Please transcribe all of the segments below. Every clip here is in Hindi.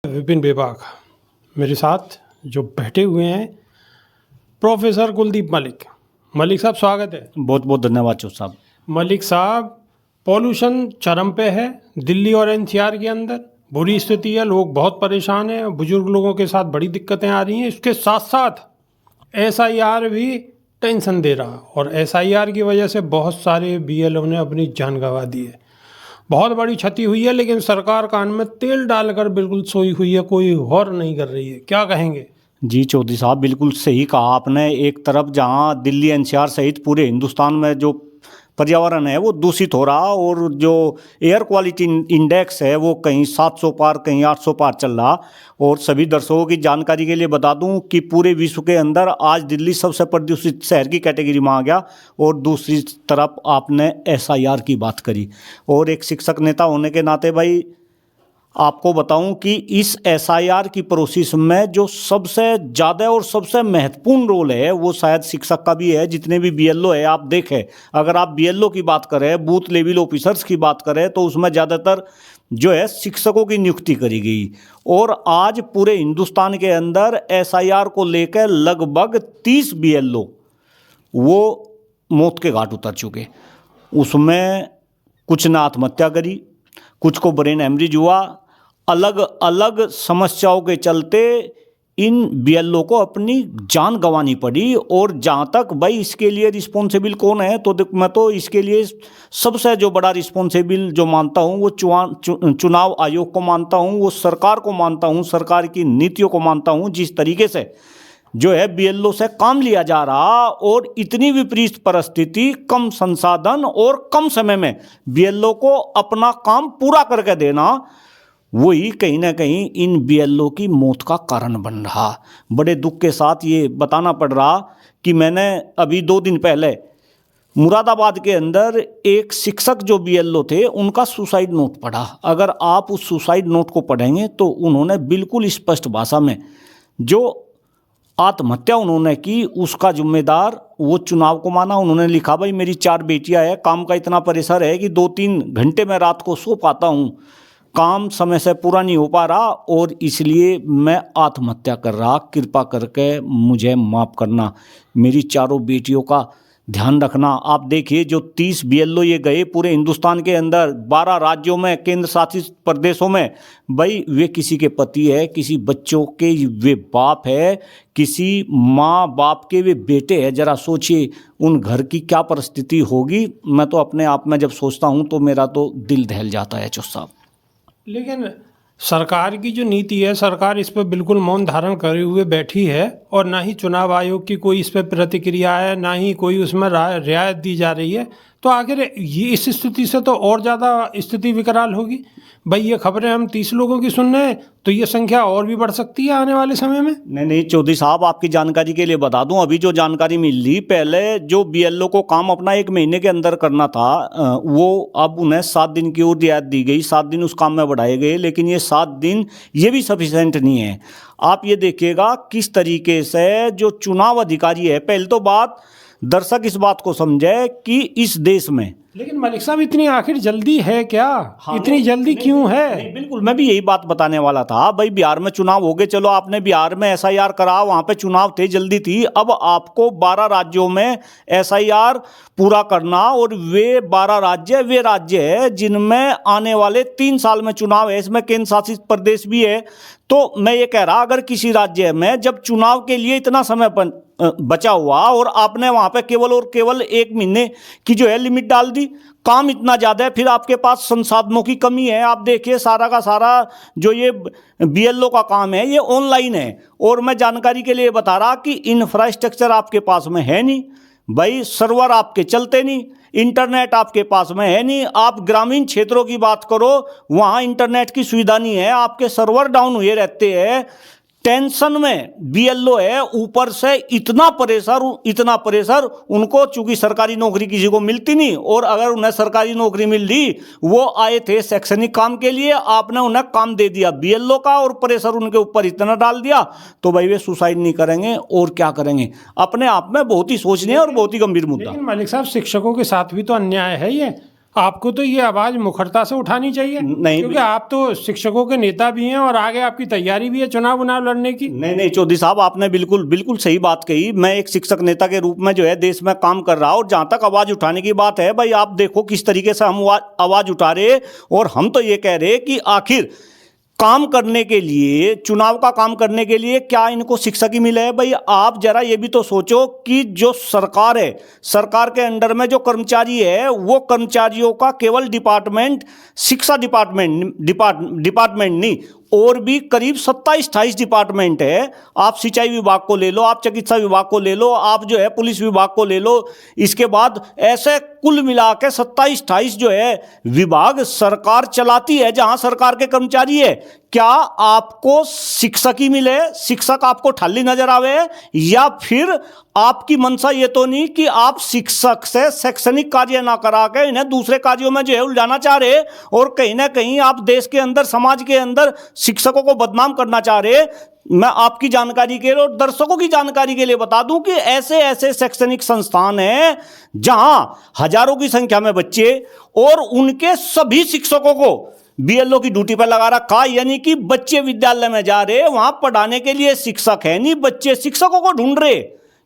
विपिन विभाग मेरे साथ जो बैठे हुए हैं प्रोफेसर कुलदीप मलिक। मलिक साहब स्वागत है। बहुत बहुत धन्यवाद चौथ साहब। मलिक साहब, पॉल्यूशन चरम पे है दिल्ली और एनसीआर के अंदर, बुरी स्थिति है, लोग बहुत परेशान हैं, बुजुर्ग लोगों के साथ बड़ी दिक्कतें आ रही हैं। इसके साथ साथ एसआईआर भी टेंशन दे रहा और एसआईआर की वजह से बहुत सारे बीएलओ ने अपनी जान गंवा दी है। बहुत बड़ी क्षति हुई है, लेकिन सरकार कान में तेल डालकर बिल्कुल सोई हुई है, कोई गौर नहीं कर रही है। क्या कहेंगे? जी चौधरी साहब, बिल्कुल सही कहा आपने। एक तरफ जहां दिल्ली एनसीआर सहित पूरे हिंदुस्तान में जो पर्यावरण है वो दूषित हो रहा और जो एयर क्वालिटी इंडेक्स है वो कहीं 700 पार कहीं 800 पार चल रहा। और सभी दर्शकों की जानकारी के लिए बता दूं कि पूरे विश्व के अंदर आज दिल्ली सबसे प्रदूषित शहर की कैटेगरी में आ गया। और दूसरी तरफ आपने एसआईआर की बात करी, और एक शिक्षक नेता होने के नाते भाई आपको बताऊं कि इस एसआईआर की प्रोसेस में जो सबसे ज़्यादा और सबसे महत्वपूर्ण रोल है वो शायद शिक्षक का भी है। जितने भी बीएलओ है आप देखें, अगर आप बीएलओ की बात करें, बूथ लेवल ऑफिसर्स की बात करें, तो उसमें ज़्यादातर जो है शिक्षकों की नियुक्ति करी गई। और आज पूरे हिंदुस्तान के अंदर एसआईआर को लेकर लगभग 30 बीएलओ वो मौत के घाट उतर चुके। उसमें कुछ ने आत्महत्या करी, कुछ को ब्रेन हेमरेज हुआ। अलग अलग समस्याओं के चलते इन बीएलओ को अपनी जान गंवानी पड़ी। और जहाँ तक भाई इसके लिए रिस्पॉन्सिबल कौन है, तो मैं तो इसके लिए सबसे जो बड़ा रिस्पॉन्सिबल जो मानता हूँ वो चुनाव आयोग को मानता हूँ, वो सरकार को मानता हूँ, सरकार की नीतियों को मानता हूँ। जिस तरीके से जो है बीएलओ से काम लिया जा रहा और इतनी विपरीत परिस्थिति, कम संसाधन और कम समय में बीएलओ को अपना काम पूरा करके देना, वही कहीं ना कहीं इन बीएलओ की मौत का कारण बन रहा। बड़े दुख के साथ ये बताना पड़ रहा कि मैंने अभी 2 दिन पहले मुरादाबाद के अंदर एक शिक्षक जो बीएलओ थे उनका सुसाइड नोट पढ़ा। अगर आप उस सुसाइड नोट को पढ़ेंगे तो उन्होंने बिल्कुल स्पष्ट भाषा में जो आत्महत्या उन्होंने की उसका जिम्मेदार वो चुनाव को माना। उन्होंने लिखा, भाई मेरी 4 बेटियां हैं, काम का इतना प्रेशर है कि 2-3 घंटे मैं रात को सो पाता हूँ, काम समय से पूरा नहीं हो पा रहा और इसलिए मैं आत्महत्या कर रहा, कृपा करके मुझे माफ़ करना, मेरी 4 बेटियों का ध्यान रखना। आप देखिए जो 30 बीएलओ ये गए पूरे हिंदुस्तान के अंदर 12 राज्यों में, केंद्र शासित प्रदेशों में, भाई वे किसी के पति है, किसी बच्चों के वे बाप है, किसी माँ बाप के वे बेटे हैं। ज़रा सोचिए उन घर की क्या परिस्थिति होगी। मैं तो अपने आप में जब सोचता हूँ तो मेरा तो दिल दहल जाता है चौथ साहब। लेकिन सरकार की जो नीति है, सरकार इस पर बिल्कुल मौन धारण करे हुए बैठी है और ना ही चुनाव आयोग की कोई इस पर प्रतिक्रिया है, ना ही कोई उसमें रियायत दी जा रही है। तो आखिर ये इस स्थिति से तो और ज़्यादा स्थिति विकराल होगी। भाई ये खबरें हम 30 लोगों की सुन रहे हैं तो ये संख्या और भी बढ़ सकती है आने वाले समय में। नहीं चौधरी साहब, आपकी जानकारी के लिए बता दूं, अभी जो जानकारी मिली, पहले जो बीएलओ को काम अपना 1 महीने के अंदर करना था वो अब उन्हें 7 दिन की और रियायत दी गई, 7 दिन उस काम में बढ़ाए गए। लेकिन ये 7 दिन ये भी सफिशिएंट नहीं है। आप ये देखिएगा किस तरीके से जो चुनाव अधिकारी है, पहले तो बात दर्शक इस बात को समझे कि इस देश में, लेकिन मलिक साहब इतनी आखिर जल्दी है क्या? हाँ, इतनी जल्दी क्यों है? नहीं, बिल्कुल मैं भी यही बात बताने वाला था। भाई बिहार में चुनाव हो गए, चलो आपने बिहार में एसआईआर करा, वहां पे चुनाव थे, जल्दी थी। अब आपको 12 राज्यों में एसआईआर पूरा करना, और वे 12 राज्य वे राज्य है जिनमें आने वाले 3 साल में चुनाव है, इसमें केंद्र शासित प्रदेश भी है। तो मैं ये कह रहा, अगर किसी राज्य में जब चुनाव के लिए इतना समय बचा हुआ और आपने वहां पे केवल और केवल 1 महीने की जो है लिमिट डाल दी, काम इतना ज़्यादा है, फिर आपके पास संसाधनों की कमी है। आप देखिए सारा का सारा जो ये बीएलओ का काम है ये ऑनलाइन है, और मैं जानकारी के लिए बता रहा कि इंफ्रास्ट्रक्चर आपके पास में है नहीं, भाई सर्वर आपके चलते नहीं, इंटरनेट आपके पास में है नहीं। आप ग्रामीण क्षेत्रों की बात करो, वहाँ इंटरनेट की सुविधा नहीं है, आपके सर्वर डाउन हुए रहते हैं। टेंशन में बीएलओ है, ऊपर से इतना प्रेशर उनको, चूंकि सरकारी नौकरी किसी को मिलती नहीं, और अगर उन्हें सरकारी नौकरी मिल ली, वो आए थे शैक्षणिक काम के लिए, आपने उन्हें काम दे दिया बीएलओ का और प्रेशर उनके ऊपर इतना डाल दिया, तो भाई वे सुसाइड नहीं करेंगे और क्या करेंगे। अपने आप में बहुत ही सोचनीय और बहुत ही गंभीर मुद्दा। लेकिन मलिक साहब शिक्षकों के साथ भी तो अन्याय है ये। आपको तो ये आवाज मुखरता से उठानी चाहिए, नहीं, क्योंकि आप तो शिक्षकों के नेता भी हैं और आगे आपकी तैयारी भी है चुनाव लड़ने की। नहीं चौधरी साहब, आपने बिल्कुल बिल्कुल सही बात कही। मैं एक शिक्षक नेता के रूप में जो है देश में काम कर रहा हूं, और जहां तक आवाज उठाने की बात है, भाई आप देखो किस तरीके से हम आवाज उठा रहे, और हम तो ये कह रहे कि आखिर काम करने के लिए, चुनाव का काम करने के लिए क्या इनको शिक्षक ही मिले हैं? भाई आप जरा ये भी तो सोचो कि जो सरकार है, सरकार के अंडर में जो कर्मचारी है, वो कर्मचारियों का केवल डिपार्टमेंट शिक्षा डिपार्टमेंट नहीं, और भी करीब 27-28 डिपार्टमेंट है। आप सिंचाई विभाग को ले लो, आप चिकित्सा विभाग को ले लो, आप जो है पुलिस विभाग को ले लो, इसके बाद ऐसे कुल मिला के 27-28 जो है विभाग सरकार चलाती है, जहां सरकार के कर्मचारी है। क्या आपको शिक्षक ही मिले, शिक्षक आपको ठाली नजर आवे, या फिर आपकी मंशा ये तो नहीं कि आप शिक्षक से शैक्षणिक कार्य ना करा के इन्हें दूसरे कार्यों में जो है उलझाना चाह रहे, और कहीं ना कहीं आप देश के अंदर, समाज के अंदर शिक्षकों को बदनाम करना चाह रहे। मैं आपकी जानकारी के लिए और दर्शकों की जानकारी के लिए बता दूं कि ऐसे ऐसे शैक्षणिक संस्थान हैं जहां हजारों की संख्या में बच्चे, और उनके सभी शिक्षकों को बीएलओ की ड्यूटी पर लगा रखा, यानी कि बच्चे विद्यालय में जा रहे, वहां पढ़ाने के लिए शिक्षक है नहीं, बच्चे शिक्षकों को ढूंढ रहे।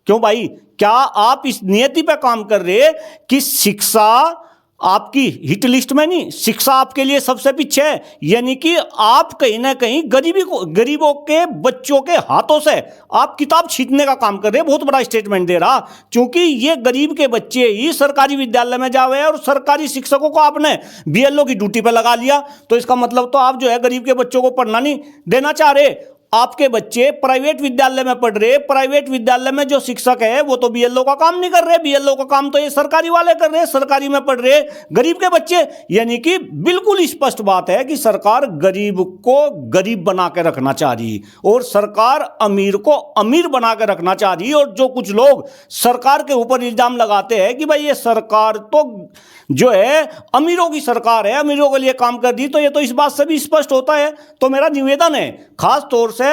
क्यों भाई, क्या आप इस नियति पे काम कर रहे कि शिक्षा आपकी हिट लिस्ट में नहीं, शिक्षा आपके लिए सबसे पीछे है, यानी कि आप कहीं ना कहीं गरीबों के बच्चों के हाथों से आप किताब छीनने का काम कर रहे हैं। बहुत बड़ा स्टेटमेंट दे रहा, क्योंकि ये गरीब के बच्चे ही सरकारी विद्यालय में जावे और सरकारी शिक्षकों को आपने बीएलओ की ड्यूटी पे लगा लिया, तो इसका मतलब तो आप जो है गरीब के बच्चों को पढ़ना नहीं देना चाह रहे। आपके बच्चे प्राइवेट विद्यालय में पढ़ रहे, प्राइवेट विद्यालय में जो शिक्षक है वो तो बीएलओ का काम नहीं कर रहे, बीएलओ का काम तो ये सरकारी वाले कर रहे हैं, सरकारी में पढ़ रहे गरीब के बच्चे। यानी कि बिल्कुल स्पष्ट बात है कि सरकार गरीब को गरीब बना के रखना चाह रही, और सरकार अमीर को अमीर बना के रखना चाह रही। और जो कुछ लोग सरकार के ऊपर इल्जाम लगाते हैं कि भाई ये सरकार तो जो है अमीरों की सरकार है, अमीरों के लिए काम कर दी, तो ये तो इस बात से भी स्पष्ट होता है। तो मेरा निवेदन है खास तौर से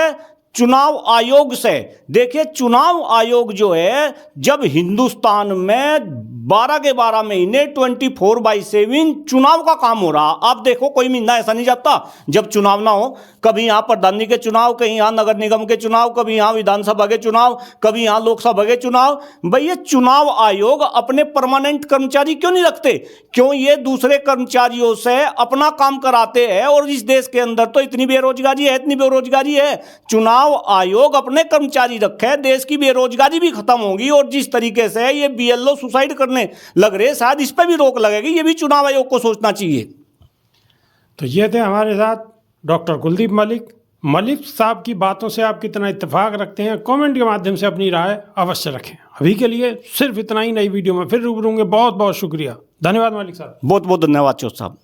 चुनाव आयोग से, देखिए चुनाव आयोग जो है, जब हिंदुस्तान में 12 के 12 महीने 24/7 चुनाव का काम हो रहा, आप देखो कोई महीना ऐसा नहीं जाता जब चुनाव ना हो। कभी यहां प्रधानी के चुनाव, कहीं यहां नगर निगम के चुनाव, कभी यहां विधानसभा के चुनाव, कभी यहां लोकसभा के चुनाव। भाई ये चुनाव आयोग अपने परमानेंट कर्मचारी क्यों नहीं रखते? क्यों ये दूसरे कर्मचारियों से अपना काम कराते हैं? और इस देश के अंदर तो इतनी बेरोजगारी है, इतनी बेरोजगारी है, चुनाव आयोग अपने कर्मचारी रखे, देश की बेरोजगारी भी खत्म होगी। और जिस तरीके से ये बीएलओ सुसाइड करने लग रहे, शायद इस पर भी रोक लगेगी, ये भी चुनाव आयोग को सोचना चाहिए। तो ये थे हमारे साथ डॉक्टर कुलदीप मलिक। मलिक साहब की बातों से आप कितना इत्तेफाक रखते हैं, कमेंट के माध्यम से अपनी राय अवश्य रखें। अभी के लिए सिर्फ इतना ही, नई वीडियो में फिर रूबरू होंगे। बहुत बहुत शुक्रिया, धन्यवाद मलिक साहब। बहुत बहुत धन्यवाद चौथ साहब।